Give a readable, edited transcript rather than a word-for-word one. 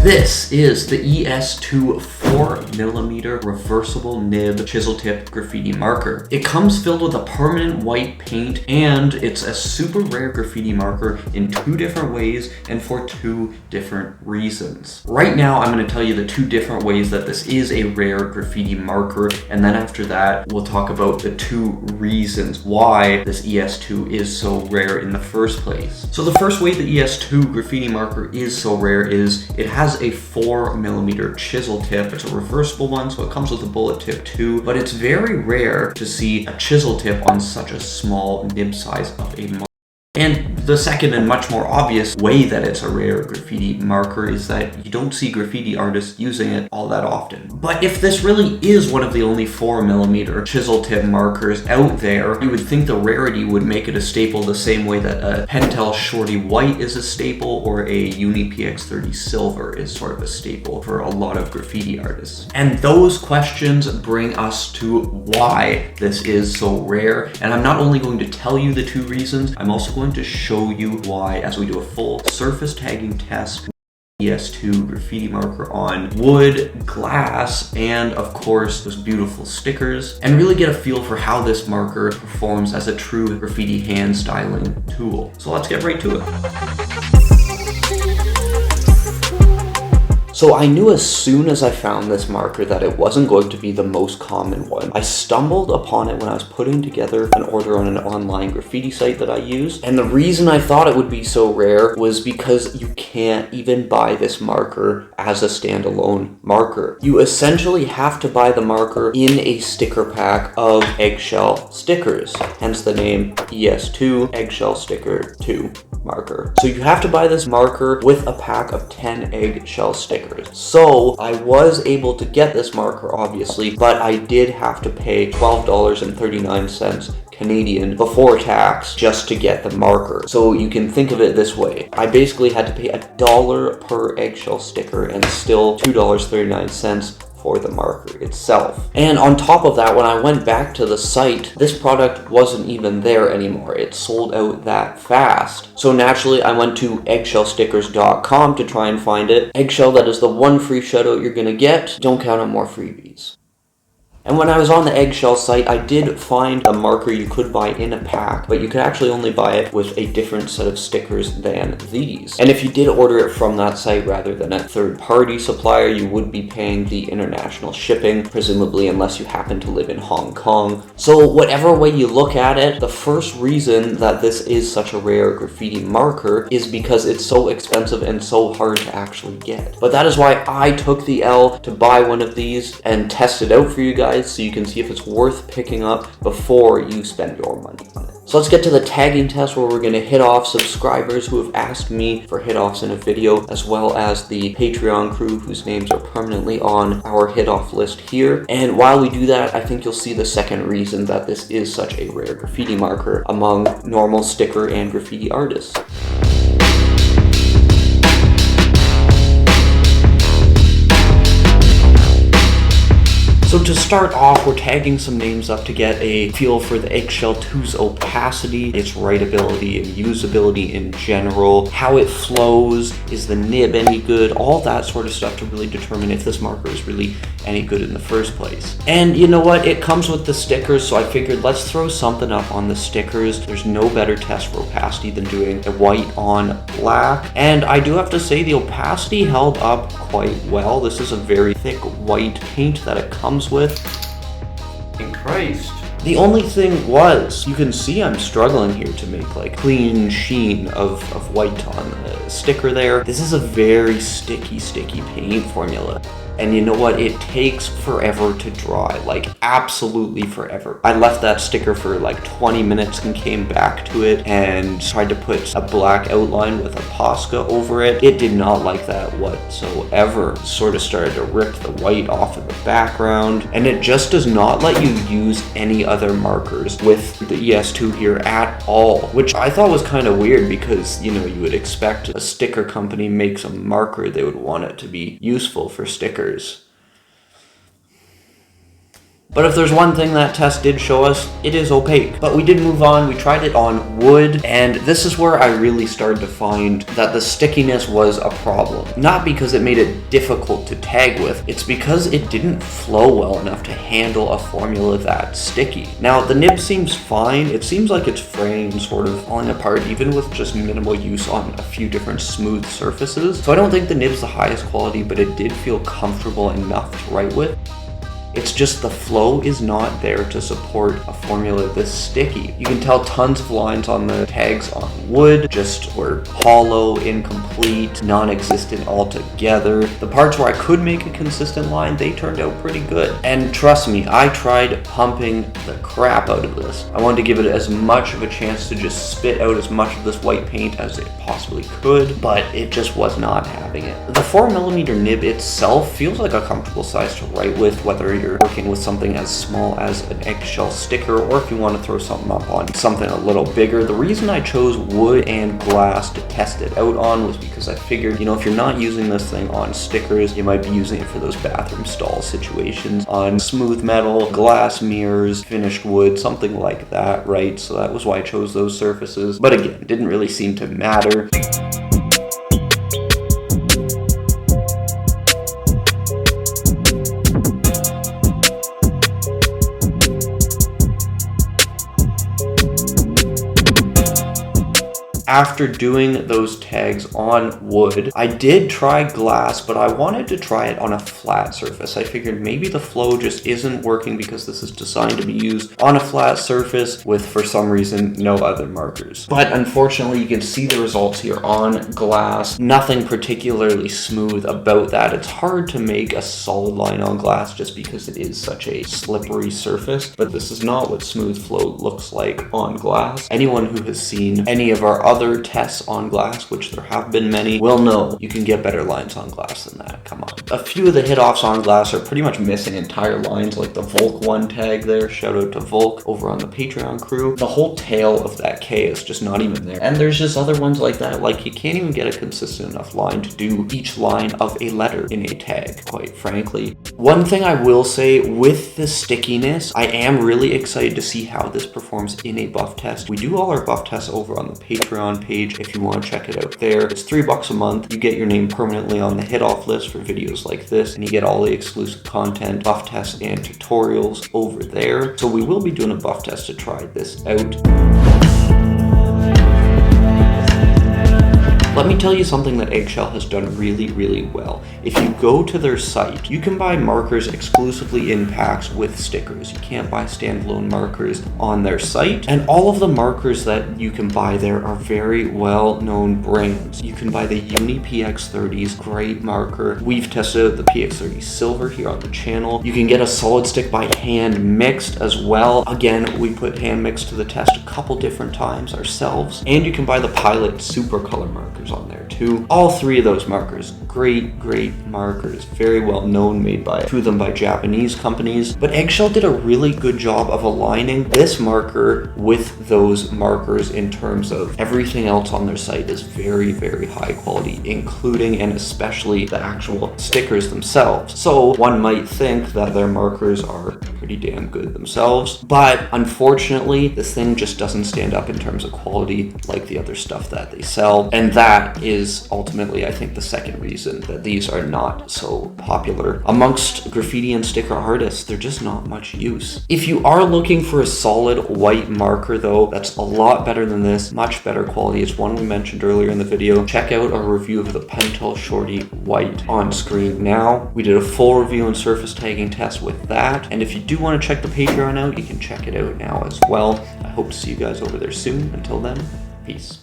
This is the ES-2 4mm reversible nib chisel tip graffiti marker. It comes filled with a permanent white paint, and it's a super rare graffiti marker in 2 different ways and for 2 different reasons. Right now, I'm going to tell you the 2 different ways that this is a rare graffiti marker, and then after that, we'll talk about the 2 reasons why this ES-2 is so rare in the first place. So the first way the ES-2 graffiti marker is so rare is it has a 4mm chisel tip. It's a reversible one, so it comes with a bullet tip too, but it's very rare to see a chisel tip on such a small nib size of a marker. And the second and much more obvious way that it's a rare graffiti marker is that you don't see graffiti artists using it all that often. But if this really is one of the only 4mm chisel tip markers out there, you would think the rarity would make it a staple the same way that a Pentel Shorty White is a staple or a Uni PX30 Silver is sort of a staple for a lot of graffiti artists. And those questions bring us to why this is so rare. And I'm not only going to tell you the 2 reasons, I'm also going to show you why as we do a full surface tagging test. ES-2 graffiti marker on wood, glass, and of course those beautiful stickers, and really get a feel for how this marker performs as a true graffiti hand styling tool. So let's get right to it. So I knew as soon as I found this marker that it wasn't going to be the most common one. I stumbled upon it when I was putting together an order on an online graffiti site that I use. And the reason I thought it would be so rare was because you can't even buy this marker as a standalone marker. You essentially have to buy the marker in a sticker pack of Eggshell Stickers, hence the name ES-2 Eggshell Sticker 2 marker. So you have to buy this marker with a pack of 10 Eggshell Stickers. So I was able to get this marker obviously, but I did have to pay $12.39 Canadian before tax just to get the marker. So you can think of it this way. I basically had to pay $1 per eggshell sticker and still $2.39 for the marker itself. And on top of that, when I went back to the site, this product wasn't even there anymore. It sold out that fast. So naturally, I went to eggshellstickers.com to try and find it. Eggshell, that is the one free shoutout you're gonna get. Don't count on more freebies. And when I was on the Eggshell site, I did find a marker you could buy in a pack, but you could actually only buy it with a different set of stickers than these. And if you did order it from that site rather than a third-party supplier, you would be paying the international shipping, presumably unless you happen to live in Hong Kong. So whatever way you look at it, the first reason that this is such a rare graffiti marker is because it's so expensive and so hard to actually get. But that is why I took the L to buy one of these and test it out for you guys, so you can see if it's worth picking up before you spend your money on it. So let's get to the tagging test where we're going to hit off subscribers who have asked me for hit offs in a video, as well as the Patreon crew whose names are permanently on our hit off list here. And while we do that, I think you'll see the second reason that this is such a rare graffiti marker among normal sticker and graffiti artists. So to start off, we're tagging some names up to get a feel for the Eggshell 2's opacity, its writability and usability in general, how it flows, is the nib any good, all that sort of stuff to really determine if this marker is really any good in the first place. And you know what, it comes with the stickers, so I figured let's throw something up on the stickers. There's no better test for opacity than doing a white on black, and I do have to say the opacity held up quite well. This is a very thick white paint that it comes with. In Christ. The only thing was, you can see I'm struggling here to make like clean sheen of white on the sticker there. This is a very sticky paint formula. And you know what? It takes forever to dry, like absolutely forever. I left that sticker for like 20 minutes and came back to it and tried to put a black outline with a Posca over it. It did not like that whatsoever. Sort of started to rip the white off of the background, and it just does not let you use any other markers with the ES-2 here at all, which I thought was kind of weird because, you know, you would expect a sticker company makes a marker, they would want it to be useful for stickers. But if there's one thing that test did show us, it is opaque. But we did move on, we tried it on wood, and this is where I really started to find that the stickiness was a problem. Not because it made it difficult to tag with, it's because it didn't flow well enough to handle a formula that sticky. Now, the nib seems fine. It seems like it's fraying, sort of falling apart, even with just minimal use on a few different smooth surfaces. So I don't think the nib's the highest quality, but it did feel comfortable enough to write with. It's just the flow is not there to support a formula this sticky. You can tell tons of lines on the tags on wood just were hollow, incomplete, non-existent altogether. The parts where I could make a consistent line, they turned out pretty good. And trust me, I tried pumping the crap out of this. I wanted to give it as much of a chance to just spit out as much of this white paint as it possibly could, but it just was not having it. The 4mm nib itself feels like a comfortable size to write with, whether you're working with something as small as an eggshell sticker, or if you want to throw something up on something a little bigger. The reason I chose wood and glass to test it out on was because I figured, you know, if you're not using this thing on stickers, you might be using it for those bathroom stall situations. On smooth metal, glass mirrors, finished wood, something like that, right? So that was why I chose those surfaces. But again, it didn't really seem to matter. After doing those tags on wood, I did try glass, but I wanted to try it on a flat surface. I figured maybe the flow just isn't working because this is designed to be used on a flat surface with, for some reason, no other markers. But unfortunately, you can see the results here on glass. Nothing particularly smooth about that. It's hard to make a solid line on glass just because it is such a slippery surface, but this is not what smooth flow looks like on glass. Anyone who has seen any of our other tests on glass, which there have been many, will know you can get better lines on glass than that. Come on. A few of the hit-offs on glass are pretty much missing entire lines, like the Volk 1 tag there. Shout out to Volk over on the Patreon crew. The whole tail of that K is just not even there. And there's just other ones like that, like you can't even get a consistent enough line to do each line of a letter in a tag, quite frankly. One thing I will say with the stickiness, I am really excited to see how this performs in a buff test. We do all our buff tests over on the Patreon page if you want to check it out there. It's $3 a month. You get your name permanently on the hit-off list for videos like this, and you get all the exclusive content, buff tests, and tutorials over there. So we will be doing a buff test to try this out. Let me tell you something that Eggshell has done really, really well. If you go to their site, you can buy markers exclusively in packs with stickers. You can't buy standalone markers on their site. And all of the markers that you can buy there are very well-known brands. You can buy the Uni PX30s, great marker. We've tested out the PX30 Silver here on the channel. You can get a solid stick by hand mixed as well. Again, we put hand mixed to the test a couple different times ourselves. And you can buy the Pilot Super Color markers on there too. All three of those markers, great markers, very well known, made by two of them by Japanese companies. But Eggshell did a really good job of aligning this marker with those markers in terms of everything else on their site is very high quality, including and especially the actual stickers themselves. So one might think that their markers are pretty damn good themselves, but unfortunately this thing just doesn't stand up in terms of quality like the other stuff that they sell, and that is ultimately, I think, the second reason that these are not so popular amongst graffiti and sticker artists. They're just not much use. If you are looking for a solid white marker though, that's a lot better than this, much better quality. It's one we mentioned earlier in the video. Check out our review of the Pentel Shorty White on screen now. We did a full review and surface tagging test with that, and if you do want to check the Patreon out, you can check it out now as well. I hope to see you guys over there soon. Until then, peace.